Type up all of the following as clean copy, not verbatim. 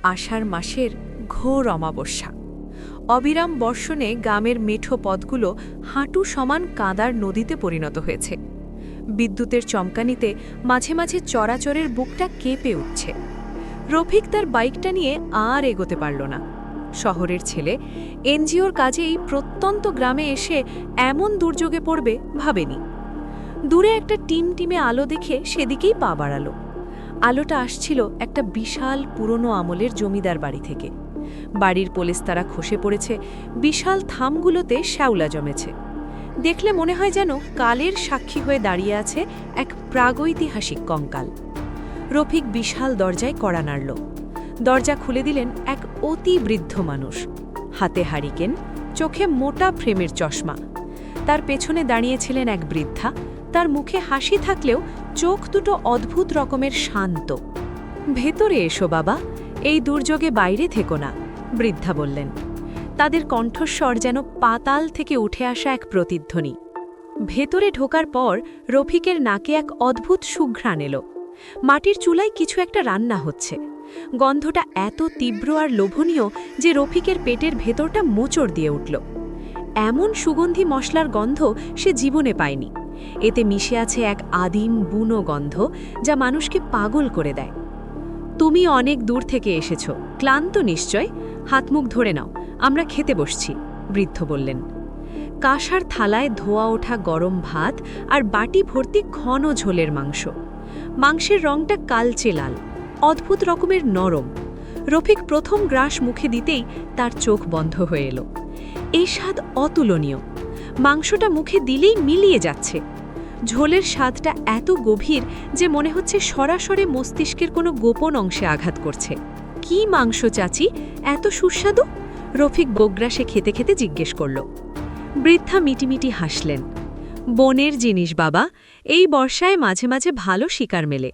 আষাঢ় মাসের ঘোর অমাবস্যা। অবিরাম বর্ষণে গ্রামের মেঠো পথগুলো হাঁটু সমান কাদার নদীতে পরিণত হয়েছে। বিদ্যুতের চমকানিতে মাঝে মাঝে চরাচরের বুকটা কেঁপে উঠছে। রফিক তার বাইকটা নিয়ে আর এগোতে পারল না। শহরের ছেলে এনজিওর কাজে এই প্রত্যন্ত গ্রামে এসে এমন দুর্যোগে পড়বে ভাবেনি। দূরে একটা টিমটিমে আলো দেখে সেদিকেই পা বাড়ালো। আলোটা আসছিল একটা বিশাল পুরনো আমলের জমিদার বাড়ি থেকে। বাড়ির পলেস্তারা খসে পড়েছে, বিশাল থামগুলোতে শ্যাওলা জমেছে। দেখলে মনে হয় যেন কালের সাক্ষী হয়ে দাঁড়িয়ে আছে এক প্রাগৈতিহাসিক কঙ্কাল। রফিক বিশাল দরজায় কড়া নাড়ল। দরজা খুলে দিলেন এক অতি বৃদ্ধ মানুষ, হাতে হারিকেন, চোখে মোটা ফ্রেমের চশমা। তার পেছনে দাঁড়িয়েছিলেন এক বৃদ্ধা। তার মুখে হাসি থাকলেও চোখ দুটো অদ্ভুত রকমের শান্ত। ভেতরে এসো বাবা, এই দুর্যোগে বাইরে থেকো না, বৃদ্ধা বললেন। তাদের কণ্ঠস্বর যেন পাতাল থেকে উঠে আসা এক প্রতিধ্বনি। ভেতরে ঢোকার পর রফিকের নাকে এক অদ্ভুত সুঘ্রাণ এলো। মাটির চুলায় কিছু একটা রান্না হচ্ছে। গন্ধটা এত তীব্র আর লোভনীয় যে রফিকের পেটের ভেতরটা মোচড় দিয়ে উঠল। এমন সুগন্ধি মশলার গন্ধ সে জীবনে পায়নি। এতে মিশে আছে এক আদিম বুনো গন্ধ যা মানুষকে পাগল করে দেয়। তুমি অনেক দূর থেকে এসেছ, ক্লান্ত নিশ্চয়, হাতমুখ ধরে নাও, আমরা খেতে বসছি, বৃদ্ধ বললেন। কাঁসার থালায় ধোয়া ওঠা গরম ভাত আর বাটি ভর্তি ঘন ঝোলের মাংস। মাংসের রংটা কালচে লাল, অদ্ভুত রকমের নরম। রফিক প্রথম গ্রাস মুখে দিতেই তার চোখ বন্ধ হয়ে এলো। এই স্বাদ অতুলনীয়। মাংসটা মুখে দিলেই মিলিয়ে যাচ্ছে। ঝোলের স্বাদটা এত গভীর যে মনে হচ্ছে সরাসরি মস্তিষ্কের কোনো গোপন অংশে আঘাত করছে। কি মাংস চাচি, এত সুস্বাদু? রফিক বগ্রাসে খেতে খেতে জিজ্ঞেস করল। বৃদ্ধা মিটিমিটি হাসলেন। বনের জিনিস বাবা, এই বর্ষায় মাঝে মাঝে ভালো শিকার মেলে।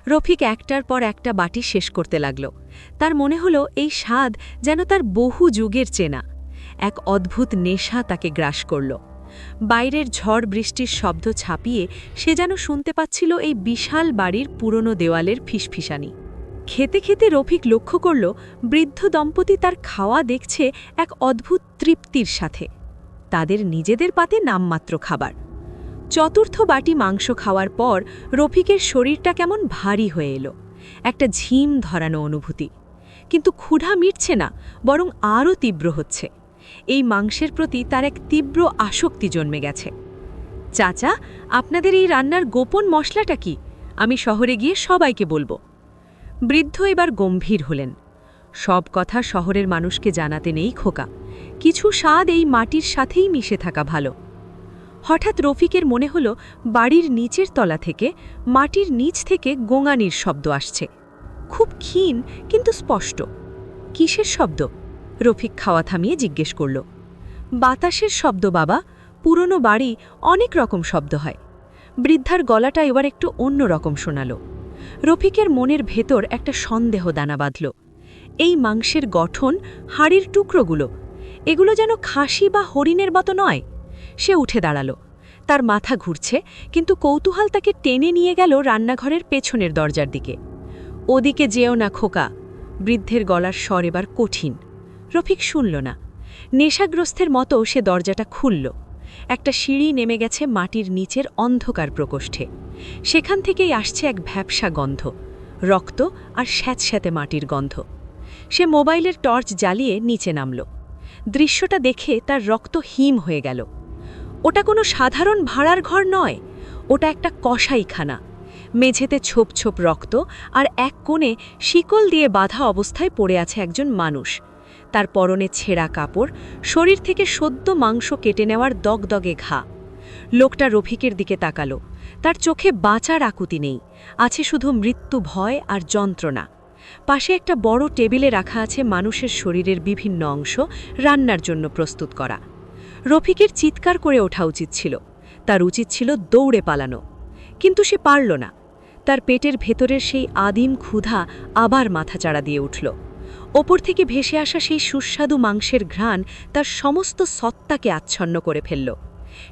রফিক একটার পর একটা বাটি শেষ করতে লাগল। তার মনে হলো এই স্বাদ যেন তার বহু যুগের চেনা। এক অদ্ভুত নেশা তাকে গ্রাস করল। বাইরের ঝড় বৃষ্টির শব্দ ছাপিয়ে সে যেন শুনতে পাচ্ছিল এই বিশাল বাড়ির পুরনো দেওয়ালের ফিসফিসানি। খেতে খেতে রফিক লক্ষ্য করল বৃদ্ধ দম্পতি তার খাওয়া দেখছে এক অদ্ভুত তৃপ্তির সাথে। তাদের নিজেদের পাতে নামমাত্র খাবার। চতুর্থ বাটি মাংস খাওয়ার পর রফিকের শরীরটা কেমন ভারী হয়ে এলো, একটা ঝিম ধরানো অনুভূতি। কিন্তু ক্ষুধা মিটছে না, বরং আরও তীব্র হচ্ছে। এই মাংসের প্রতি তার এক তীব্র আসক্তি জন্মে গেছে। চাচা, আপনাদের এই রান্নার গোপন মশলাটা কি? আমি শহরে গিয়ে সবাইকে বলবো। বৃদ্ধ এবার গম্ভীর হলেন। সব কথা শহরের মানুষকে জানাতে নেই খোকা, কিছু স্বাদ এই মাটির সাথেই মিশে থাকা ভালো। হঠাৎ রফিকের মনে হলো বাড়ির নিচের তলা থেকে, মাটির নিচ থেকে গোঙানির শব্দ আসছে। খুব ক্ষীণ কিন্তু স্পষ্ট। কিসের শব্দ? রফিক খাওয়া থামিয়ে জিজ্ঞেস করল। বাতাসের শব্দ বাবা, পুরনো বাড়ি, অনেক রকম শব্দ হয়। বৃদ্ধার গলাটা এবার একটু অন্য রকম শোনাল। রফিকের মনের ভেতর একটা সন্দেহ দানা বাঁধল। এই মাংসের গঠন, হাড়ির টুকরোগুলো, এগুলো যেন খাসি বা হরিণের মতো নয়। সে উঠে দাঁড়াল। তার মাথা ঘুরছে, কিন্তু কৌতূহল তাকে টেনে নিয়ে গেল রান্নাঘরের পেছনের দরজার দিকে। ওদিকে যেও না খোকা, বৃদ্ধের গলার স্বর এবার কঠিন। রফিক শুনল না। নেশাগ্রস্তের মতো সে দরজাটা খুলল। একটা সিঁড়ি নেমে গেছে মাটির নিচের অন্ধকার প্রকোষ্ঠে। সেখান থেকেই আসছে এক ভ্যাপসা গন্ধ, রক্ত আর স্যাঁতস্যাঁতে মাটির গন্ধ। সে মোবাইলের টর্চ জ্বালিয়ে নিচে নামল। দৃশ্যটা দেখে তার রক্ত হিম হয়ে গেল। ওটা কোনো সাধারণ ভাড়ার ঘর নয়, ওটা একটা কসাইখানা। মেঝেতে ছোপ ছোপ রক্ত, আর এক কোণে শিকল দিয়ে বাঁধা অবস্থায় পড়ে আছে একজন মানুষ। তার পরনে ছেঁড়া কাপড়, শরীর থেকে সদ্য মাংস কেটে নেওয়ার দগদগে ঘা। লোকটা রফিকের দিকে তাকালো। তার চোখে বাঁচার আকুতি নেই, আছে শুধু মৃত্যু ভয় আর যন্ত্রণা। পাশে একটা বড় টেবিলে রাখা আছে মানুষের শরীরের বিভিন্ন অংশ, রান্নার জন্য প্রস্তুত করা। রফিকের চিৎকার করে ওঠা উচিত ছিল, তার উচিত ছিল দৌড়ে পালানো, কিন্তু সে পারল না। তার পেটের ভেতরের সেই আদিম ক্ষুধা আবার মাথাচাড়া দিয়ে উঠল। ওপর থেকে ভেসে আসা সেই সুস্বাদু মাংসের ঘ্রাণ তার সমস্ত সত্তাকে আচ্ছন্ন করে ফেলল।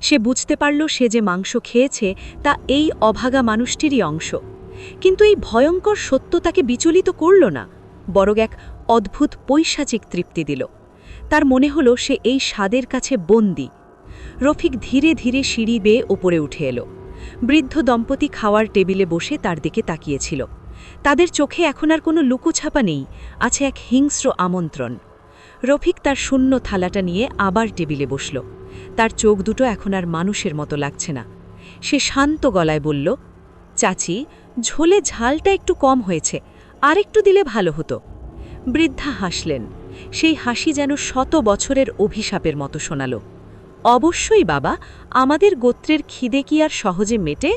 সে বুঝতে পারল সে যে মাংস খেয়েছে তা এই অভাগা মানুষটিরই অংশ। কিন্তু এই ভয়ঙ্কর সত্য তাকে বিচলিত করল না, বরং এক অদ্ভুত পৈশাচিক তৃপ্তি দিল। তার মনে হল সে এই স্বাদের কাছে বন্দী। রফিক ধীরে ধীরে সিঁড়ি বেয়ে ওপরে উঠে এলো। বৃদ্ধ দম্পতি খাওয়ার টেবিলে বসে তার দিকে তাকিয়েছিল। তাদের চোখে এখন আর কোনো লুকোছাপা নেই, আছে এক হিংস্র আমন্ত্রণ। রফিক তার শূন্য থালাটা নিয়ে আবার টেবিলে বসল। তার চোখ দুটো এখন আর মানুষের মতো লাগছে না। সে শান্ত গলায় বলল, চাচি, ঝোলে ঝালটা একটু কম হয়েছে, আর একটু দিলে ভালো হতো। বৃদ্ধা হাসলেন। সেই হাসি যেন 100 বছরের অভিশাপের মতো শোনাল। অবশ্যই বাবা, আমাদের গোত্রের খিদে কি আর সহজে মেটে?